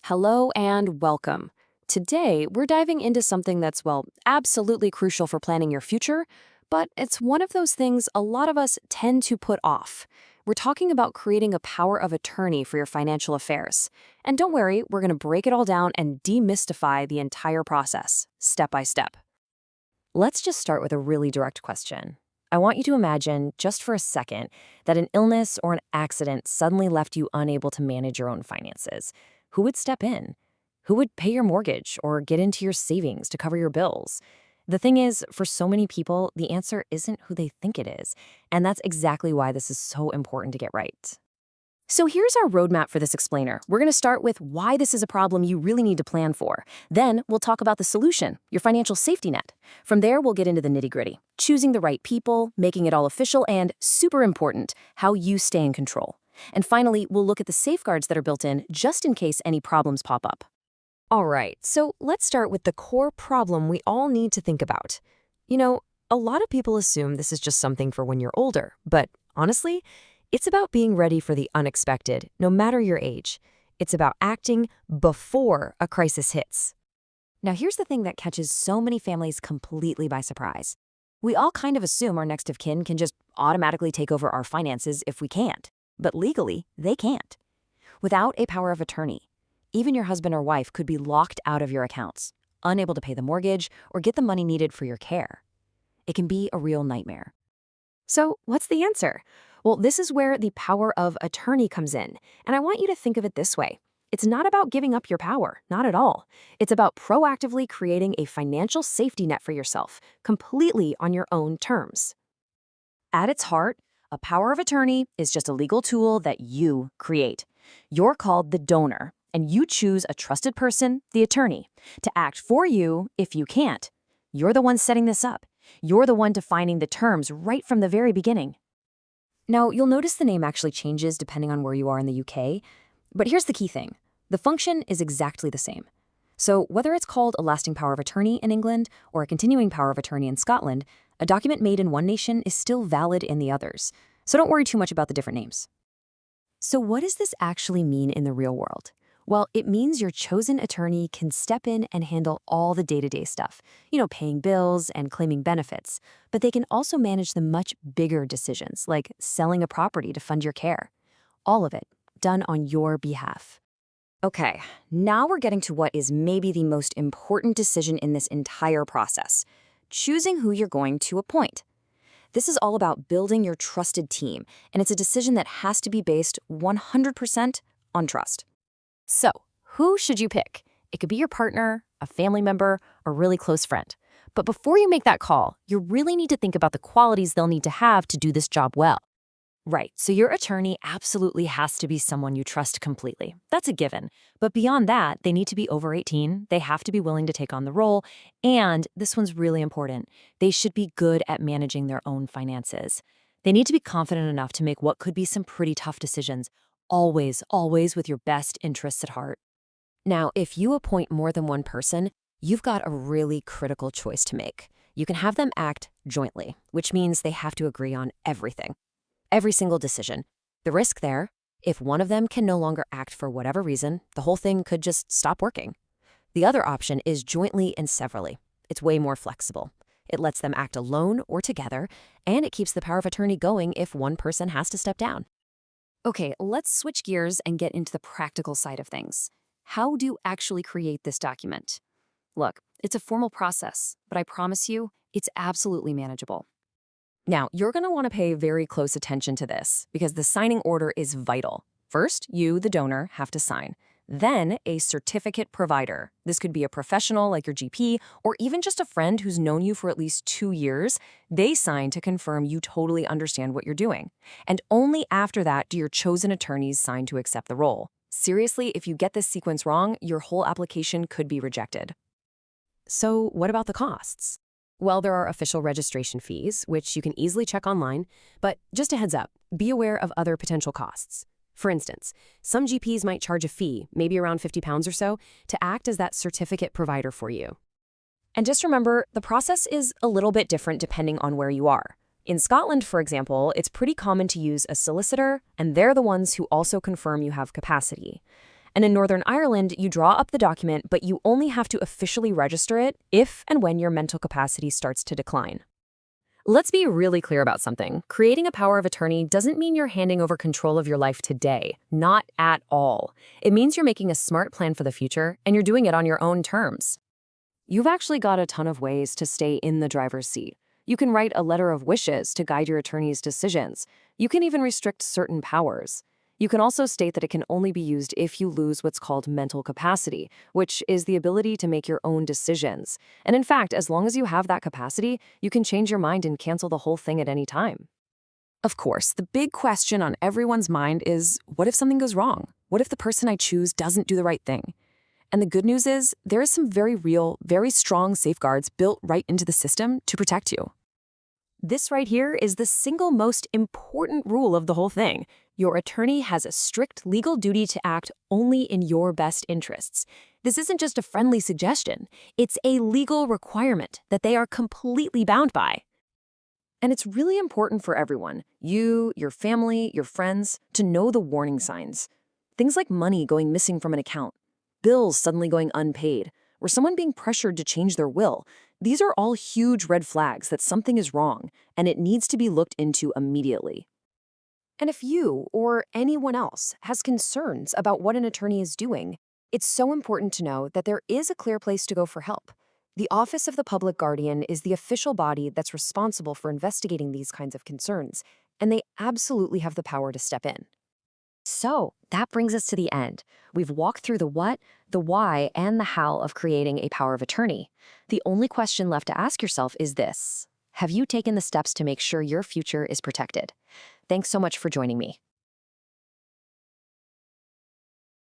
Hello and welcome. Today, we're diving into something that's, well, absolutely crucial for planning your future, but it's one of those things a lot of us tend to put off. We're talking about creating a power of attorney for your financial affairs. And don't worry, we're going to break it all down and demystify the entire process, step by step. Let's just start with a really direct question. I want you to imagine, just for a second, that an illness or an accident suddenly left you unable to manage your own finances. Who would step in? Who would pay your mortgage or get into your savings to cover your bills? The thing is, for so many people, the answer isn't who they think it is. And that's exactly why this is so important to get right. So here's our roadmap for this explainer. We're going to start with why this is a problem you really need to plan for. Then we'll talk about the solution, your financial safety net. From there, we'll get into the nitty-gritty, choosing the right people, making it all official, and, super important, how you stay in control. And finally, we'll look at the safeguards that are built in just in case any problems pop up. All right, so let's start with the core problem we all need to think about. A lot of people assume this is just something for when you're older, but honestly, it's about being ready for the unexpected, no matter your age. It's about acting before a crisis hits. Now, here's the thing that catches so many families completely by surprise. We all kind of assume our next of kin can just automatically take over our finances if we can't. But legally, they can't. Without a power of attorney, even your husband or wife could be locked out of your accounts, unable to pay the mortgage or get the money needed for your care. It can be a real nightmare. So, what's the answer? Well, this is where the power of attorney comes in, and I want you to think of it this way. It's not about giving up your power, not at all. It's about proactively creating a financial safety net for yourself, completely on your own terms. At its heart, a power of attorney is just a legal tool that you create. You're called the donor, and you choose a trusted person, the attorney, to act for you if you can't. You're the one setting this up. You're the one defining the terms right from the very beginning. Now, you'll notice the name actually changes depending on where you are in the UK, but here's the key thing. The function is exactly the same. So whether it's called a lasting power of attorney in England or a continuing power of attorney in Scotland, a document made in one nation is still valid in the others. So don't worry too much about the different names. So what does this actually mean in the real world? Well, it means your chosen attorney can step in and handle all the day-to-day stuff, paying bills and claiming benefits, but they can also manage the much bigger decisions, like selling a property to fund your care. All of it done on your behalf. Okay, now we're getting to what is maybe the most important decision in this entire process, choosing who you're going to appoint. This is all about building your trusted team, and it's a decision that has to be based 100% on trust. So, who should you pick? It could be your partner, a family member, a really close friend. But before you make that call, you really need to think about the qualities they'll need to have to do this job well. Right, so your attorney absolutely has to be someone you trust completely. That's a given. But beyond that, they need to be over 18, they have to be willing to take on the role, and this one's really important, they should be good at managing their own finances. They need to be confident enough to make what could be some pretty tough decisions, always with your best interests at heart. Now, if you appoint more than one person, you've got a really critical choice to make. You can have them act jointly, which means they have to agree on everything. Every single decision. The risk there, if one of them can no longer act for whatever reason, the whole thing could just stop working. The other option is jointly and severally. It's way more flexible. It lets them act alone or together, and it keeps the power of attorney going if one person has to step down. Okay, let's switch gears and get into the practical side of things. How do you actually create this document? Look, it's a formal process, but I promise you, it's absolutely manageable. Now, you're going to want to pay very close attention to this because the signing order is vital. First, you, the donor, have to sign. Then, a certificate provider. This could be a professional like your GP or even just a friend who's known you for at least 2 years. They sign to confirm you totally understand what you're doing. And only after that do your chosen attorneys sign to accept the role. Seriously, if you get this sequence wrong, your whole application could be rejected. So, what about the costs? Well, there are official registration fees, which you can easily check online, but just a heads up, be aware of other potential costs. For instance, some GPs might charge a fee, maybe around £50 or so, to act as that certificate provider for you. And just remember, the process is a little bit different depending on where you are. In Scotland, for example, it's pretty common to use a solicitor, and they're the ones who also confirm you have capacity. And in Northern Ireland, you draw up the document, but you only have to officially register it if and when your mental capacity starts to decline. Let's be really clear about something. Creating a power of attorney doesn't mean you're handing over control of your life today. Not at all. It means you're making a smart plan for the future, and you're doing it on your own terms. You've actually got a ton of ways to stay in the driver's seat. You can write a letter of wishes to guide your attorney's decisions. You can even restrict certain powers. You can also state that it can only be used if you lose what's called mental capacity, which is the ability to make your own decisions. And in fact, as long as you have that capacity, you can change your mind and cancel the whole thing at any time. Of course, the big question on everyone's mind is, what if something goes wrong? What if the person I choose doesn't do the right thing? And the good news is, there is some very real, very strong safeguards built right into the system to protect you. This right here is the single most important rule of the whole thing. Your attorney has a strict legal duty to act only in your best interests. This isn't just a friendly suggestion. It's a legal requirement that they are completely bound by. And it's really important for everyone, you, your family, your friends, to know the warning signs. Things like money going missing from an account, bills suddenly going unpaid, or someone being pressured to change their will. These are all huge red flags that something is wrong, and it needs to be looked into immediately. And if you or anyone else has concerns about what an attorney is doing, it's so important to know that there is a clear place to go for help. The Office of the Public Guardian is the official body that's responsible for investigating these kinds of concerns, and they absolutely have the power to step in. So that brings us to the end. We've walked through the what, the why, and the how of creating a power of attorney. The only question left to ask yourself is this: have you taken the steps to make sure your future is protected? Thanks so much for joining me.